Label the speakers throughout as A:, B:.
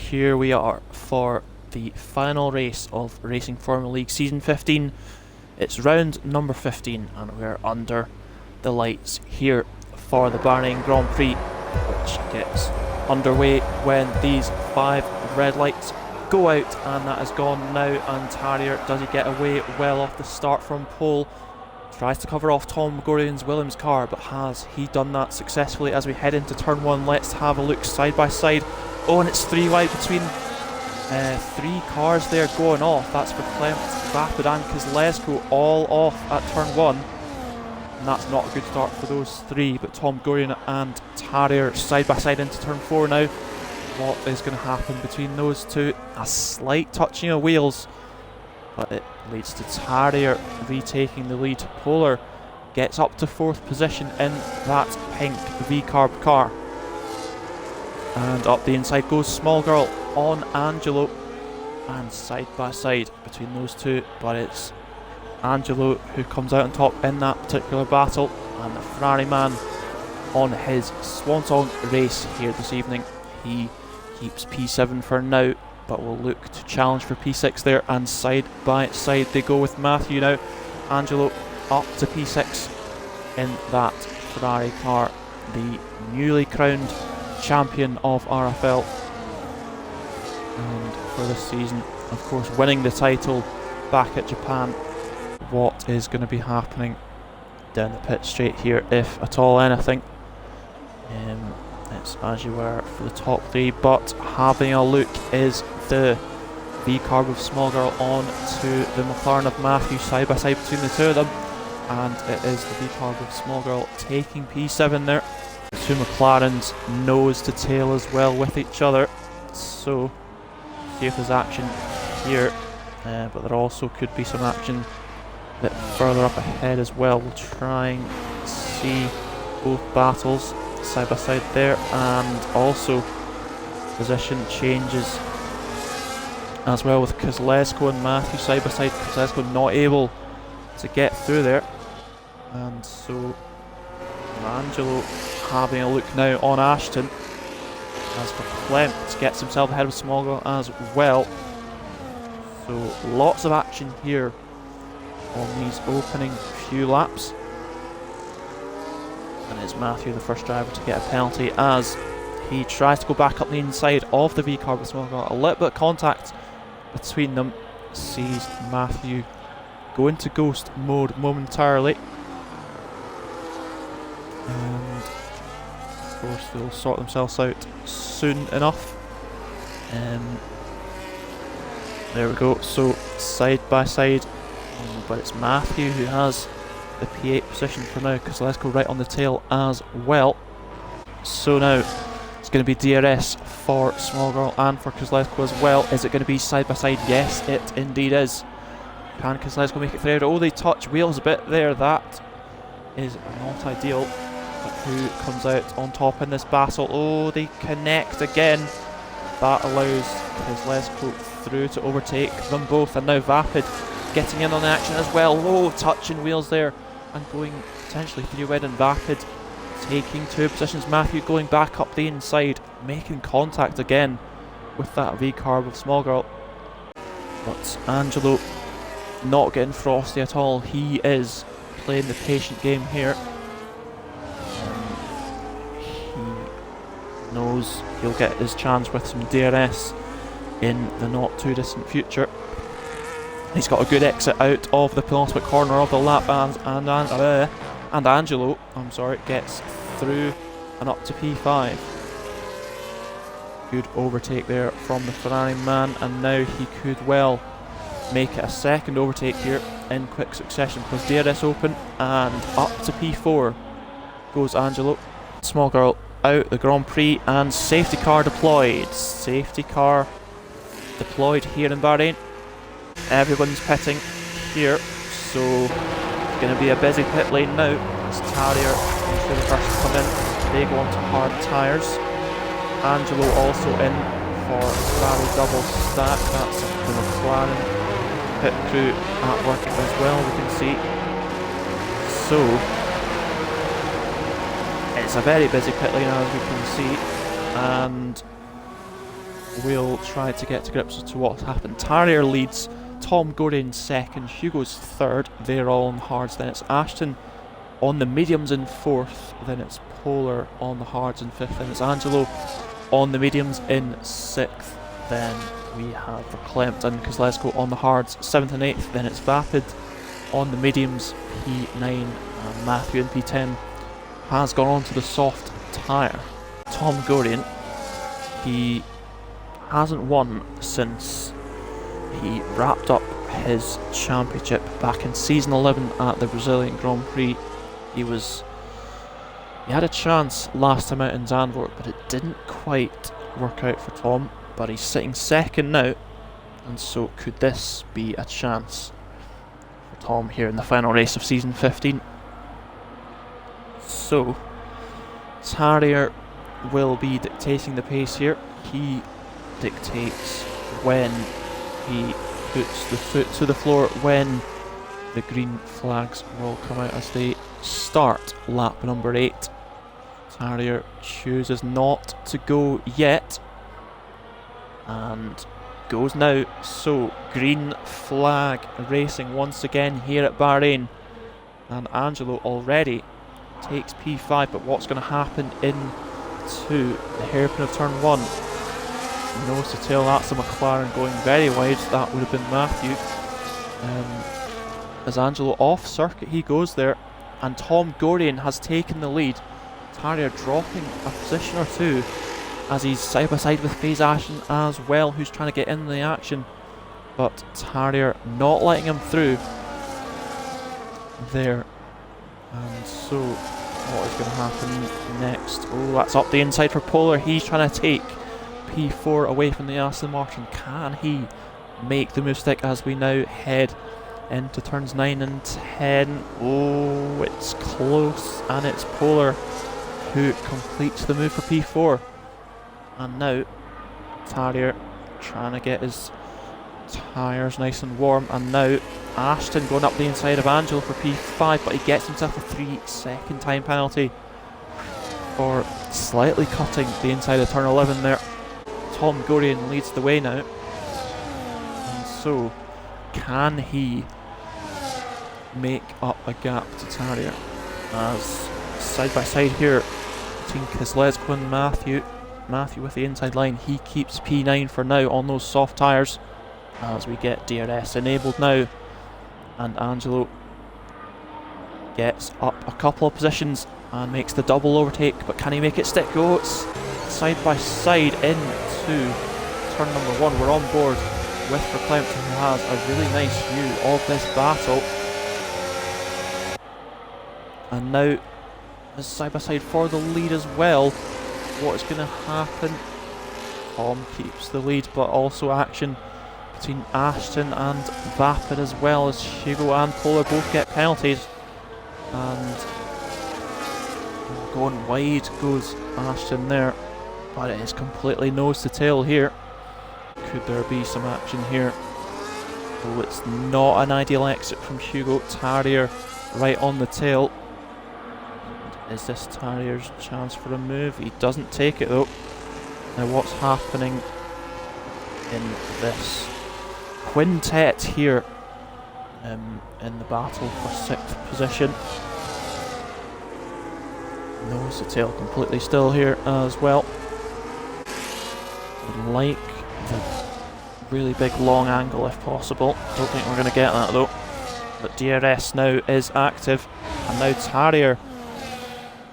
A: here we are for the final race of Racing Formula League Season 15. It's round number 15 and we're under the lights here for the Bahrain Grand Prix, which gets underway when these 5 red lights go out, and that is gone now. And Tarrier, does he get away well off the start from pole? Tries to cover off Tom Gorian's Williams car, but has he done that successfully as we head into turn 1? Let's have a look side by side. Oh, and it's 3 wide between 3 cars there going off. That's for Clement, Vapid and Kozlezko all off at turn 1. And that's not a good start for those 3, but Tom Gorian and Tarrier side by side into turn 4 now. What is going to happen between those two? A slight touching of wheels, but it leads to Tarrier retaking the lead. Polar gets up to 4th position in that pink V-carb car. And up the inside goes Small Girl on Angelo, and side by side between those two, but it's Angelo who comes out on top in that particular battle, and the Ferrari man on his swan song race here this evening. He keeps P7 for now, but will look to challenge for P6 there, and side by side they go with Matthew now. Angelo up to P6 in that Ferrari car, the newly crowned champion of RFL, and for this season, of course, winning the title back at Japan. What is going to be happening down the pit straight here, if at all anything? It's as you were for the top 3, but having a look is the V-carb of Small Girl on to the McLaren of Matthew, side by side between the two of them, and it is the V-carb of Small Girl taking P7 there. The 2 McLarens nose to tail as well with each other, so see if there's action here, but there also could be some action a bit further up ahead as well. We'll try and see both battles side by side there, and also position changes as well with Kozlezko and Matthew side by side. Kozlezko not able to get through there, and so Angelo having a look now on Ashton. As for Clement, gets himself ahead of Small Girl as well. So lots of action here on these opening few laps. And it's Matthew, the first driver, to get a penalty as he tries to go back up the inside of the V-carb with Small Girl. A little bit of contact between them sees Matthew go into ghost mode momentarily. And of course they'll sort themselves out soon enough. There we go, so side by side, but it's Matthew who has the P8 position for now, because let's go right on the tail as well. So now it's going to be DRS for Small Girl and for Kozlezko as well. Is it going to be side by side? Yes, it indeed is. Can Kozlezko make it through? Oh, they touch wheels a bit there. That is not ideal. But who comes out on top in this battle? Oh, they connect again. That allows Kozlezko through to overtake them both, and now Vapid getting in on the action as well. Oh, touching wheels there and going potentially 3 wide, and Vapid taking 2 positions. Matthew going back up the inside, making contact again with that V-carb of Small Girl. But Angelo not getting frosty at all. He is playing the patient game here. He knows he'll get his chance with some DRS in the not too distant future. He's got a good exit out of the penultimate corner of the lap, and Angelo, gets through and up to P5. Good overtake there from the Ferrari man, and now he could well make it a second overtake here in quick succession, because DRS open, and up to P4 goes Angelo. Small Girl out the Grand Prix, and safety car deployed. Safety car deployed here in Bahrain. Everyone's pitting here, so it's going to be a busy pit lane now. It's Tarrier who's the first to come in. They go on to hard tyres. Angelo also in for Ferrari double stack. That's the McLaren pit crew at work as well, we can see. So it's a very busy pit lane as we can see, and will try to get to grips to what's happened. Tarrier leads, Tom Gordon second, Hugo's third, they're all on the hards, then it's Ashton on the mediums in fourth, then it's Polar on the hards in fifth, then it's Angelo on the mediums in sixth, then we have Verklempt and Kozlesko on the hards, seventh and eighth, then it's Vapid on the mediums, P9, and Matthew in P10 has gone on to the soft tyre. Tom Gorian, he hasn't won since he wrapped up his championship back in season 11 at the Brazilian Grand Prix. He had a chance last time out in Zandvoort, but it didn't quite work out for Tom. But he's sitting second now, and so could this be a chance for Tom here in the final race of season 15? So, Tarrier will be dictating the pace here. He dictates when he puts the foot to the floor, when the green flags will come out as they start lap number 8. Tarrier chooses not to go yet and goes now. So green flag racing once again here at Bahrain, and Angelo already takes P5, but what's going to happen into the hairpin of turn 1? Nose to tail, that's the McLaren going very wide, that would have been Matthew. As Angelo off circuit he goes there, and Tom Gorian has taken the lead. Tarrier dropping a position or two as he's side by side with FaZe Ashton as well, who's trying to get in the action, but Tarrier not letting him through there. And so what is going to happen next? Oh, that's up the inside for Polar. He's trying to take P4 away from the Aston Martin. Can he make the move stick as we now head into turns 9 and 10? Oh, it's close, and it's Polar who completes the move for P4. And now Tarrier trying to get his tyres nice and warm, and now Ashton going up the inside of Angelo for P5, but he gets himself a 3-second time penalty for slightly cutting the inside of turn 11 there. Tom Gorian leads the way now, and so can he make up a gap to Tarrier? As side by side here between Kozlesko and Matthew with the inside line, he keeps P9 for now on those soft tyres as we get DRS enabled now, and Angelo gets up a couple of positions and makes the double overtake, but can he make it stick? Oh, it's side by side into turn number 1. We're on board with Verklempt, who has a really nice view of this battle, and now is side by side for the lead as well. What is going to happen? Tom keeps the lead, but also action between Ashton and Vapid, as well as Hugo and Polar both get penalties. And going wide goes Ashton there, but it is completely nose to tail here. Could there be some action here? Oh, it's not an ideal exit from Hugo. Tarrier right on the tail. Is this Tarrier's chance for a move? He doesn't take it though. Now what's happening in this quintet here in the battle for 6th position? Nose to tail completely still here as well. Would like the really big long angle if possible. Don't think we're going to get that though. But DRS now is active, and now Tarrier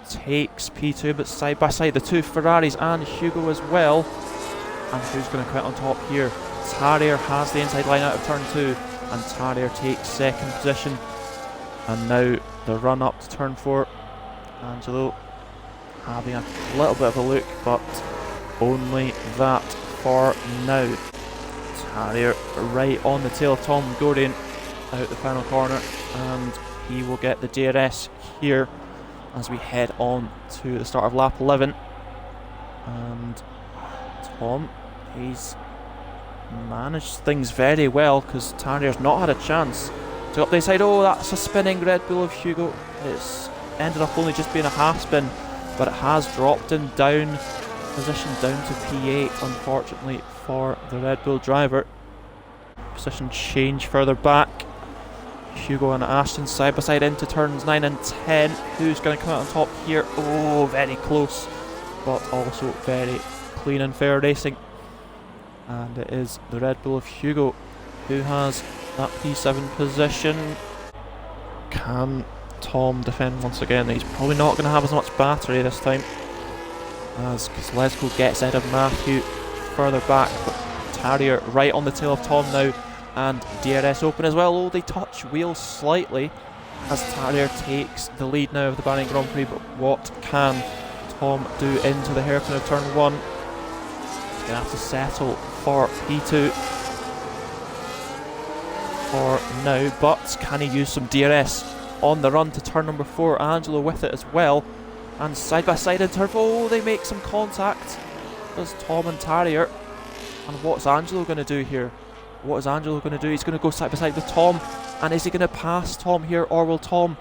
A: takes P2, but side by side the two Ferraris and Hugo as well. And who's going to quit on top here? Tarrier has the inside line out of turn 2, and Tarrier takes 2nd position. And now the run up to turn 4. Angelo having a little bit of a look, but only that for now. Tarrier right on the tail of Tom Gorian out the final corner, and he will get the DRS here as we head on to the start of lap 11. And Tom, he's managed things very well, because Tarrier's not had a chance to go up the inside. Oh, that's a spinning Red Bull of Hugo. It's ended up only just being a half spin, but it has dropped him down position down to P8, unfortunately, for the Red Bull driver. Position change further back. Hugo and Ashton side by side into turns 9 and 10. Who's going to come out on top here? Oh, very close, but also very clean and fair racing. And it is the Red Bull of Hugo who has that P7 position. Can Tom defend once again? He's probably not going to have as much battery this time, as Kozlezko gets ahead of Matthew further back, but Tarrier right on the tail of Tom now, and DRS open as well. Oh, they touch wheels slightly as Tarrier takes the lead now of the Bahrain Grand Prix, but what can Tom do into the hairpin of turn 1? He's going to have to settle for P2 for now, but can he use some DRS on the run to turn number 4? Angelo with it as well, and side by side in turn 4. Oh, they make some contact. Does Tom and Tarrier. And what's Angelo going to do here? What is Angelo going to do? He's going to go side by side with Tom, and is he going to pass Tom here, or will Tom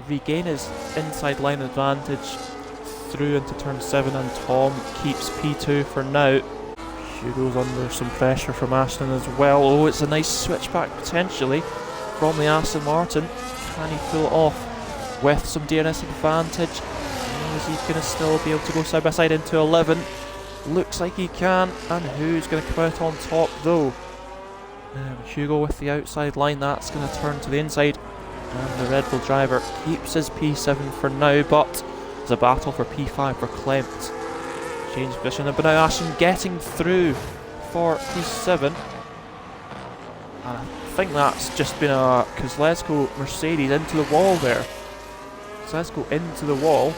A: regain his inside line advantage through into turn 7, and Tom keeps P2 for now. Hugo's under some pressure from Ashton as well. Oh, it's a nice switchback potentially from the Aston Martin. Can he pull it off with some DRS advantage? Is he going to still be able to go side by side into 11? Looks like he can. And who's going to come out on top though? Hugo with the outside line. That's going to turn to the inside, and the Red Bull driver keeps his P7 for now, but there's a battle for P5 for Klimt. Change position, but now Ashton getting through for P7, and I think that's just been a Kozlezko Mercedes into the wall there. Kozlezko into the wall,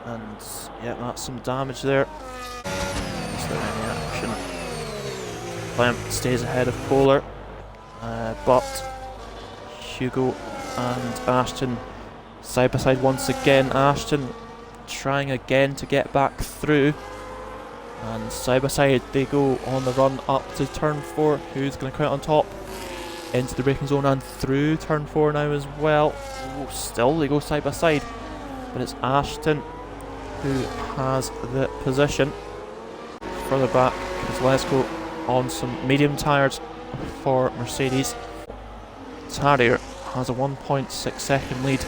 A: and yeah, that's some damage there. Is there any action? Klimt stays ahead of Polar, but Hugo and Ashton side by side once again. Ashton trying again to get back through, and side by side they go on the run up to turn 4. Who's going to come out on top? Into the braking zone and through turn 4 now as well. Oh, still they go side by side, but it's Ashton who has the position. Further back, Kozlezko on some medium tyres for Mercedes. Tarrier has a 1.6 second lead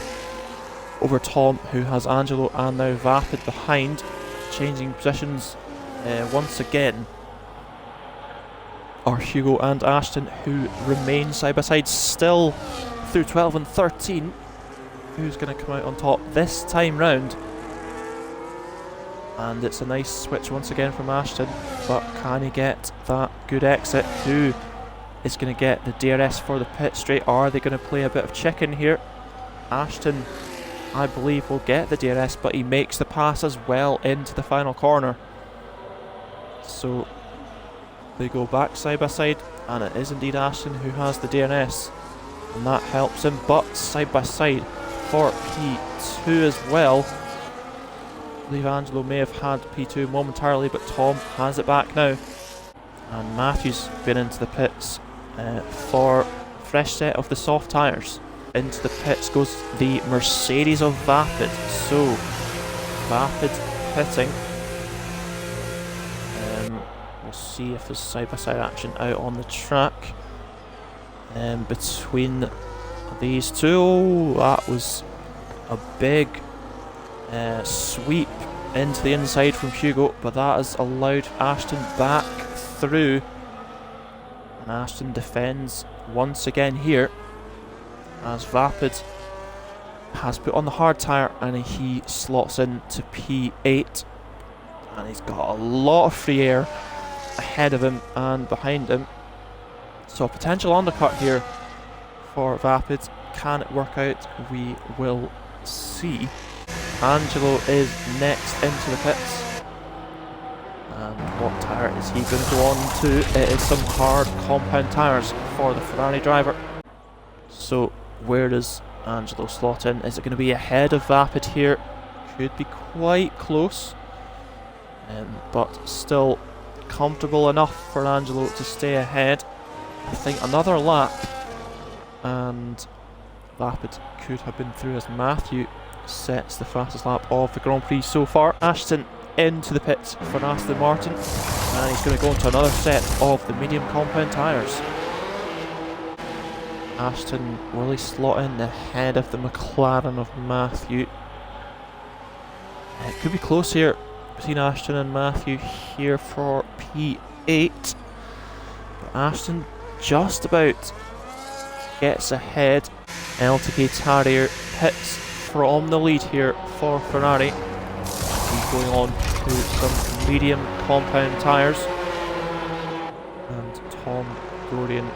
A: over Tom, who has Angelo and now Vapid behind. Changing positions once again are Hugo and Ashton, who remain side by side still through 12 and 13. Who's going to come out on top this time round? And it's a nice switch once again from Ashton, but can he get that good exit? Who is going to get the DRS for the pit straight? Are they going to play a bit of chicken here? Ashton, I believe, will get the DRS, but he makes the pass as well into the final corner. So they go back side by side, and it is indeed Ashton who has the DRS, and that helps him. But side by side for P2 as well. I believe Angelo may have had P2 momentarily, but Tom has it back now. And Matthew's been into the pits for a fresh set of the soft tyres. Into the pits goes the Mercedes of Vapid. So Vapid pitting. We'll see if there's side-by-side action out on the track between these two. Oh, that was a big sweep into the inside from Hugo, but that has allowed Ashton back through, and Ashton defends once again here as Vapid has put on the hard tyre, and he slots into P8, and he's got a lot of free air ahead of him and behind him, so a potential undercut here for Vapid. Can it work out? We will see. Angelo is next into the pits, and what tyre is he going to go on to? It is some hard compound tyres for the Ferrari driver. So where does Angelo slot in? Is it going to be ahead of Vapid here? Could be quite close, but still comfortable enough for Angelo to stay ahead. I think another lap and Vapid could have been through, as Matthew sets the fastest lap of the Grand Prix so far. Ashton into the pits for Aston Martin, and he's going to go into another set of the medium compound tyres. Ashton, will he slot in ahead of the McLaren of Matthew? It could be close here between Ashton and Matthew here for P8. But Ashton just about gets ahead. LTK Tarrier pits from the lead here for Ferrari. He's going on to some medium compound tyres. And Tom Gorian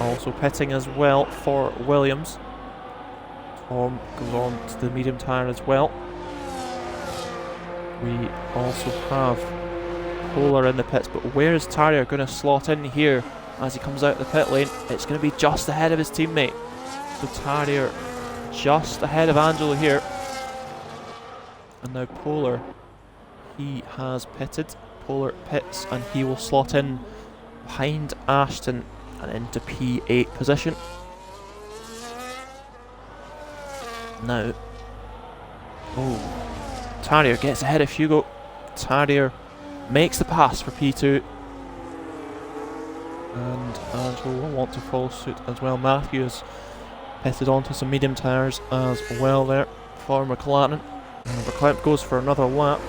A: also pitting as well for Williams. Tom goes on to the medium tyre as well. We also have Polar in the pits, but where is Tarrier going to slot in here as he comes out the pit lane? It's going to be just ahead of his teammate. So Tarrier just ahead of Angelo here. And now Polar, he has pitted. Polar pits and he will slot in behind Ashton and into P8 position. Now, Tarrier gets ahead of Hugo. Tarrier makes the pass for P2. And Angelo will want to follow suit as well. Matthew has pitted onto some medium tyres as well there for McLaren. And Verklempt goes for another lap.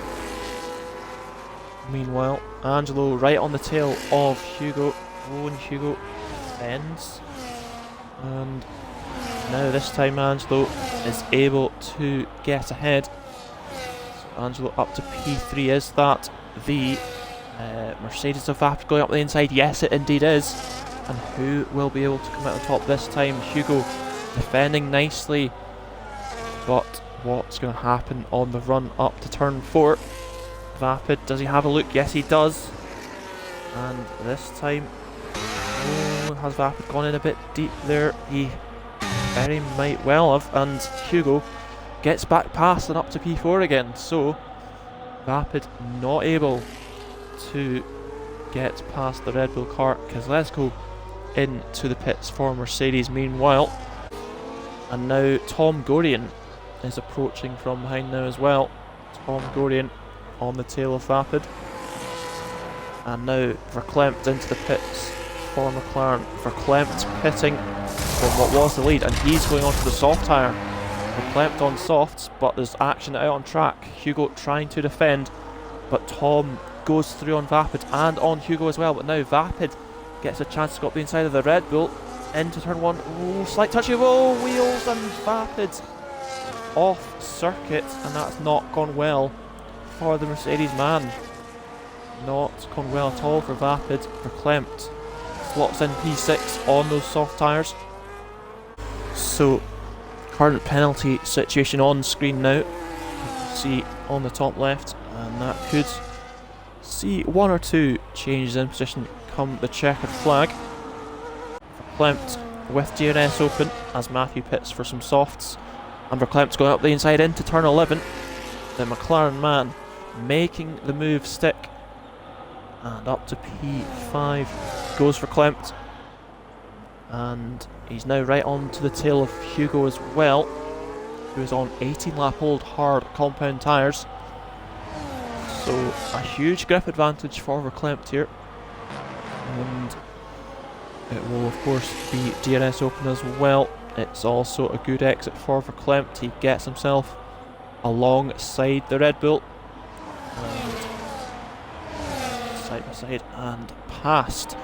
A: Meanwhile, Angelo right on the tail of Hugo. And Hugo ends. And now this time Angelo is able to get ahead. So Angelo up to P3. Is that the Mercedes of Vapid going up the inside? Yes, it indeed is. And who will be able to come out on top this time? Hugo defending nicely. But what's going to happen on the run up to turn 4? Vapid, does he have a look? Yes, he does. And this time, has Vapid gone in a bit deep there? He very might well have. And Hugo gets back past and up to P4 again. So Vapid not able to get past the Red Bull car. Kozlesko into the pits for Mercedes meanwhile. And now Tom Gorian is approaching from behind now as well. Tom Gorian on the tail of Vapid. And now Verklempt into the pits for McLaren. Verklempt pitting from what was the lead, and he's going on to the soft tyre. Verklempt on softs, but there's action out on track. Hugo trying to defend, but Tom goes through on Vapid and on Hugo as well. But now Vapid gets a chance to go up the inside of the Red Bull into turn 1. Oh, slight touch of wheels, and Vapid off circuit, and that's not gone well for the Mercedes man. Not gone well at all for Vapid. Verklempt slots in P6 on those soft tyres. So, current penalty situation on screen now. You can see on the top left, and that could see 1 or 2 changes in position come the checkered flag. Verklempt with DRS open as Matthew pits for some softs, and Verklempt's going up the inside into turn 11. The McLaren man making the move stick, and up to P5 goes Verklempt, and he's now right on to the tail of Hugo as well, who is on 18 lap old hard compound tyres. So a huge grip advantage for Verklempt here, and it will of course be DRS open as well. It's also a good exit for Verklempt. He gets himself alongside the Red Bull, and side by side and past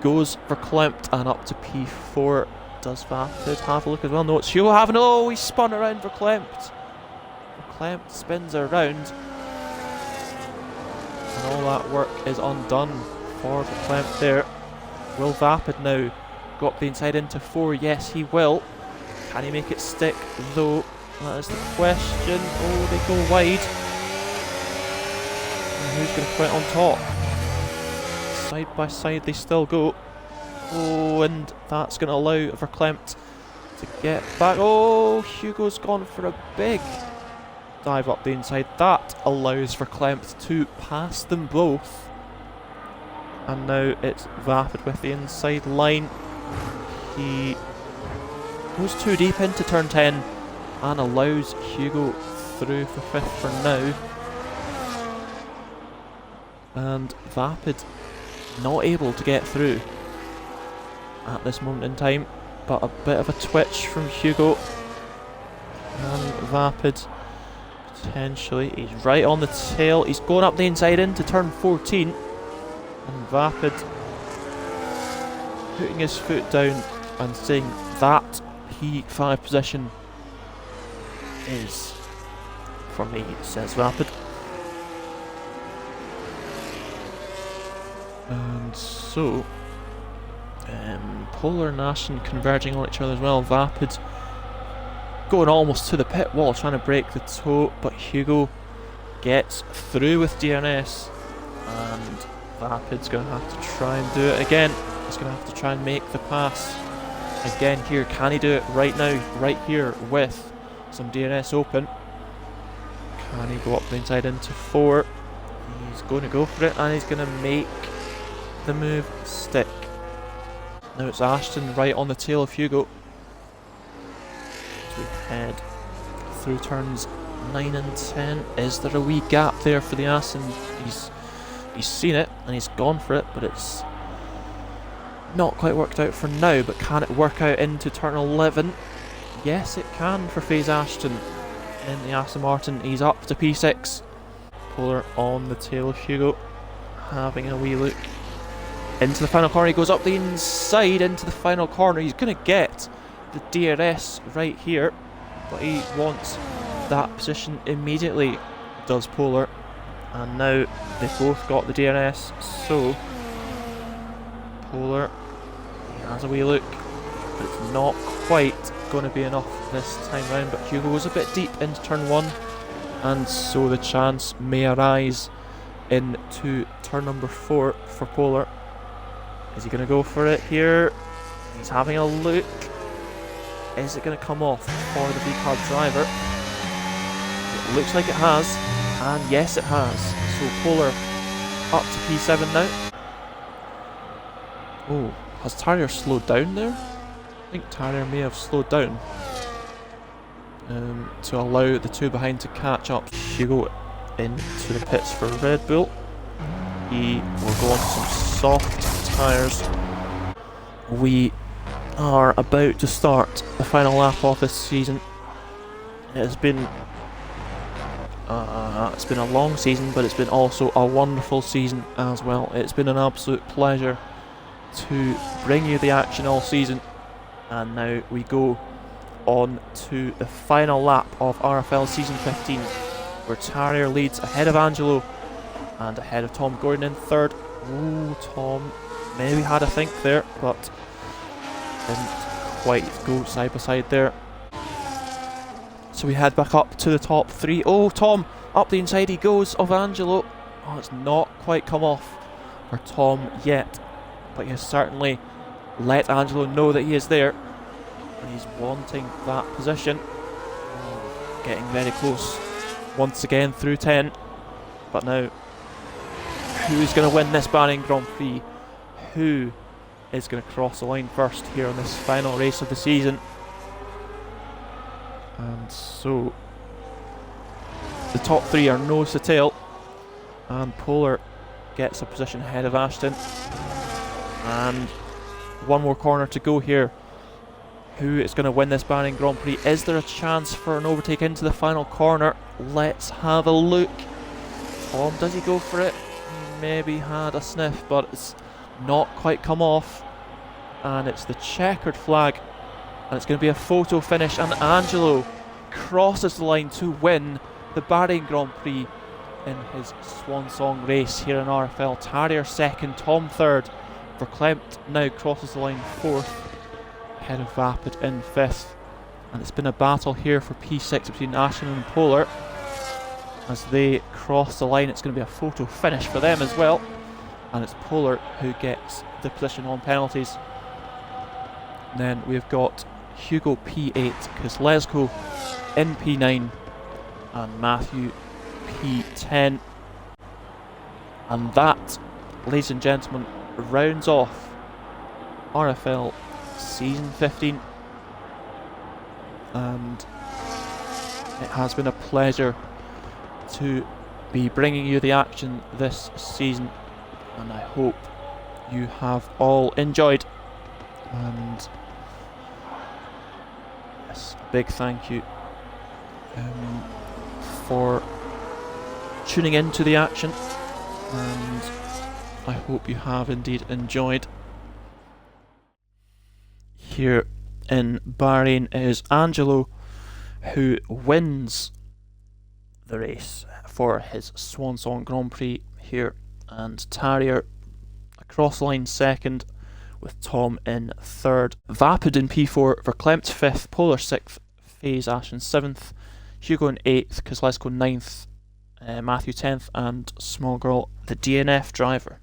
A: goes Verklempt, and up to P4. Does Vapid have a look as well? No, it's Hugo having. Oh, he spun around Verklempt. Verklempt spins around, and all that work is undone for Verklempt there. Will Vapid now go up the inside into 4? Yes, he will. Can he make it stick though? That is the question. Oh, they go wide. And who's going to put it on top? Side by side they still go. Oh, and that's going to allow Verklempt to get back. Oh, Hugo's gone for a big dive up the inside. That allows Verklempt to pass them both. And now it's Vapid with the inside line. He goes too deep into turn 10. and allows Hugo through for 5th for now. And Vapid not able to get through at this moment in time, but a bit of a twitch from Hugo. And Vapid potentially, he's right on the tail, he's going up the inside into turn 14, and Vapid putting his foot down and saying that P5 position is for me, says Vapid. And so Polar and Ashton converging on each other as well. Vapid going almost to the pit wall, trying to break the toe, but Hugo gets through with DRS, and Vapid's going to have to try and do it again. He's going to have to try and make the pass again here. Can he do it right now, right here with some DRS open? Can he go up the inside into 4? He's going to go for it, and he's going to make the move stick. Now it's Ashton right on the tail of Hugo. As we head through turns 9 and 10. Is there a wee gap there for the Aston? He's seen it and he's gone for it, but it's not quite worked out for now. But can it work out into turn 11? Yes, it can for FaZe Ashton in the Aston Martin. He's up to P6. Polar on the tail of Hugo, having a wee look into the final corner. He goes up the inside into the final corner. He's going to get the DRS right here, but he wants that position immediately, does Polar. And now they've both got the DRS, so Polar, he has a wee look, but it's not quite going to be enough this time round. But Hugo goes a bit deep into turn 1, and so the chance may arise into turn number 4 for Polar. Is he going to go for it here? He's having a look. Is it going to come off for the V-Card driver? It looks like it has, and yes it has. So Polar up to P7 now. Oh, has Tarrier slowed down there? I think Tarrier may have slowed down to allow the two behind to catch up. Hugo into the pits for Red Bull. He will go on to some soft tyres. We are about to start the final lap of this season. It's been a long season, but it's been also a wonderful season as well. It's been an absolute pleasure to bring you the action all season, and now we go on to the final lap of RFL Season 15, where Tarrier leads ahead of Angelo and ahead of Tom Gordon in 3rd. Ooh, Tom maybe had a think there, but didn't quite go side by side there. So we head back up to the top 3. Oh, Tom up the inside he goes of Angelo. Oh, it's not quite come off for Tom yet, but he has certainly let Angelo know that he is there, and he's wanting that position. Oh, getting very close once again through 10. But now, who's going to win this Bahrain Grand Prix? Who is going to cross the line first here on this final race of the season? And so the top 3 are nose to tail, and Polar gets a position ahead of Ashton, and one more corner to go here. Who is going to win this Bahrain Grand Prix? Is there a chance for an overtake into the final corner? Let's have a look. Tom, does he go for it? He maybe had a sniff, but it's not quite come off, and it's the checkered flag, and it's going to be a photo finish, and Angelo crosses the line to win the Bahrain Grand Prix in his swan song race here in RFL. Tarrier 2nd, Tom 3rd. Verklempt now crosses the line 4th, ahead of Vapid in 5th, and it's been a battle here for P6 between Ashton and Polar. As they cross the line, it's going to be a photo finish for them as well, and it's Polar who gets the position on penalties. And then we've got Hugo P8, Kozlezko in P9, and Matthew P10. And that, ladies and gentlemen, rounds off RFL Season 15. And It has been a pleasure to be bringing you the action this season, and I hope you have all enjoyed. And yes, a big thank you for tuning in to the action, and I hope you have indeed enjoyed. Here in Bahrain, it is Angelo who wins the race for his Swan Song Grand Prix here, and Tarrier across the line second, with Tom in third. Vapid in P4, Verklempt 5th, Polar 6th, FaZe Ashen 7th, Hugo in 8th, Kozlesko 9th, Matthew 10th, and Small Girl, the DNF driver,